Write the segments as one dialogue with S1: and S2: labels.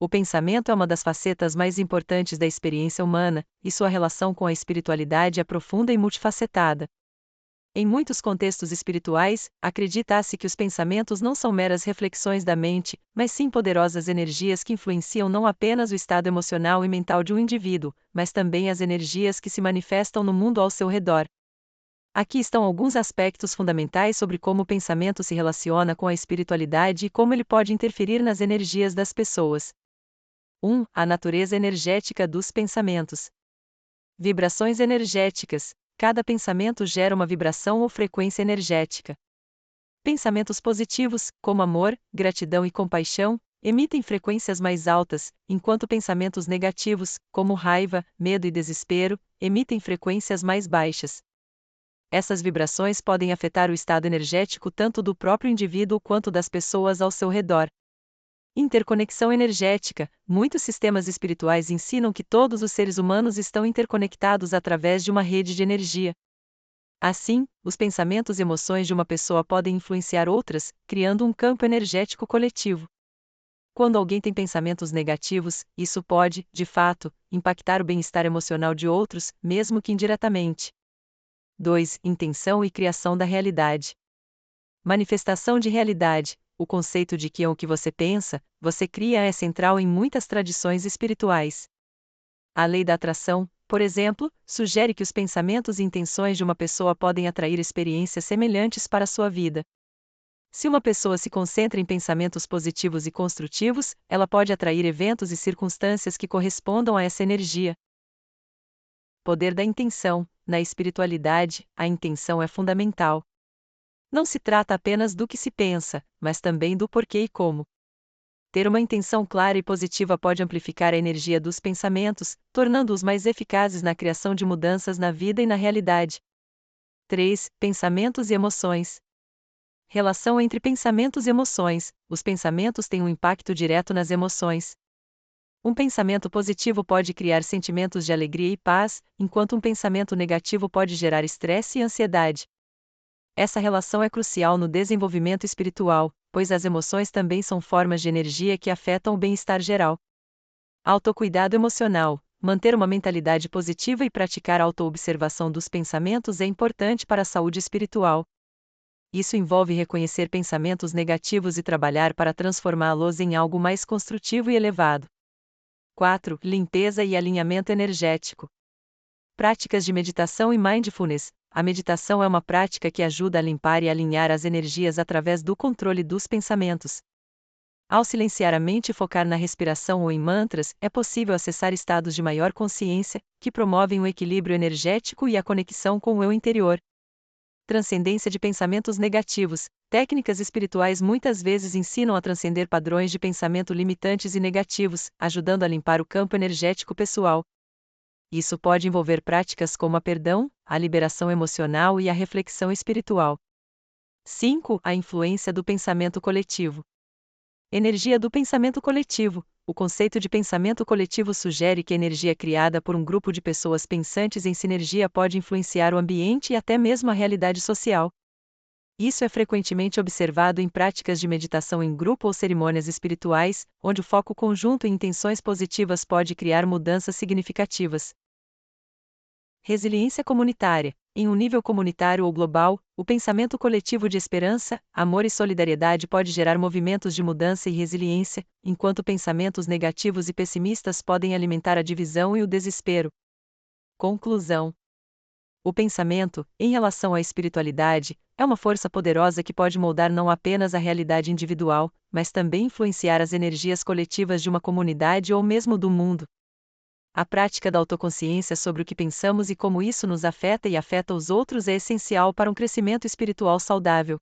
S1: O pensamento é uma das facetas mais importantes da experiência humana, e sua relação com a espiritualidade é profunda e multifacetada. Em muitos contextos espirituais, acredita-se que os pensamentos não são meras reflexões da mente, mas sim poderosas energias que influenciam não apenas o estado emocional e mental de um indivíduo, mas também as energias que se manifestam no mundo ao seu redor. Aqui estão alguns aspectos fundamentais sobre como o pensamento se relaciona com a espiritualidade e como ele pode interferir nas energias das pessoas. 1. A natureza energética dos pensamentos. Vibrações energéticas. Cada pensamento gera uma vibração ou frequência energética. Pensamentos positivos, como amor, gratidão e compaixão, emitem frequências mais altas, enquanto pensamentos negativos, como raiva, medo e desespero, emitem frequências mais baixas. Essas vibrações podem afetar o estado energético tanto do próprio indivíduo quanto das pessoas ao seu redor. Interconexão energética. Muitos sistemas espirituais ensinam que todos os seres humanos estão interconectados através de uma rede de energia. Assim, os pensamentos e emoções de uma pessoa podem influenciar outras, criando um campo energético coletivo. Quando alguém tem pensamentos negativos, isso pode, de fato, impactar o bem-estar emocional de outros, mesmo que indiretamente. 2. Intenção e criação da realidade. Manifestação de realidade. O conceito de que o que você pensa, você cria é central em muitas tradições espirituais. A lei da atração, por exemplo, sugere que os pensamentos e intenções de uma pessoa podem atrair experiências semelhantes para a sua vida. Se uma pessoa se concentra em pensamentos positivos e construtivos, ela pode atrair eventos e circunstâncias que correspondam a essa energia. Poder da intenção. Na espiritualidade, a intenção é fundamental. Não se trata apenas do que se pensa, mas também do porquê e como. Ter uma intenção clara e positiva pode amplificar a energia dos pensamentos, tornando-os mais eficazes na criação de mudanças na vida e na realidade. 3. Pensamentos e emoções. Relação entre pensamentos e emoções. Os pensamentos têm um impacto direto nas emoções. Um pensamento positivo pode criar sentimentos de alegria e paz, enquanto um pensamento negativo pode gerar estresse e ansiedade. Essa relação é crucial no desenvolvimento espiritual, pois as emoções também são formas de energia que afetam o bem-estar geral. Autocuidado emocional. Manter uma mentalidade positiva e praticar a autoobservação dos pensamentos é importante para a saúde espiritual. Isso envolve reconhecer pensamentos negativos e trabalhar para transformá-los em algo mais construtivo e elevado. 4. Limpeza e alinhamento energético. Práticas de meditação e mindfulness. A meditação é uma prática que ajuda a limpar e alinhar as energias através do controle dos pensamentos. Ao silenciar a mente e focar na respiração ou em mantras, é possível acessar estados de maior consciência, que promovem o equilíbrio energético e a conexão com o eu interior. Transcendência de pensamentos negativos. Técnicas espirituais muitas vezes ensinam a transcender padrões de pensamento limitantes e negativos, ajudando a limpar o campo energético pessoal. Isso pode envolver práticas como a perdão, a liberação emocional e a reflexão espiritual. 5. A influência do pensamento coletivo. Energia do pensamento coletivo. O conceito de pensamento coletivo sugere que a energia criada por um grupo de pessoas pensantes em sinergia pode influenciar o ambiente e até mesmo a realidade social. Isso é frequentemente observado em práticas de meditação em grupo ou cerimônias espirituais, onde o foco conjunto em intenções positivas pode criar mudanças significativas. Resiliência comunitária. Em um nível comunitário ou global, o pensamento coletivo de esperança, amor e solidariedade pode gerar movimentos de mudança e resiliência, enquanto pensamentos negativos e pessimistas podem alimentar a divisão e o desespero. Conclusão. O pensamento, em relação à espiritualidade, é uma força poderosa que pode moldar não apenas a realidade individual, mas também influenciar as energias coletivas de uma comunidade ou mesmo do mundo. A prática da autoconsciência sobre o que pensamos e como isso nos afeta e afeta os outros é essencial para um crescimento espiritual saudável.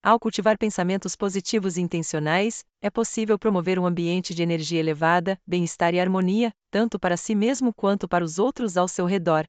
S1: Ao cultivar pensamentos positivos e intencionais, é possível promover um ambiente de energia elevada, bem-estar e harmonia, tanto para si mesmo quanto para os outros ao seu redor.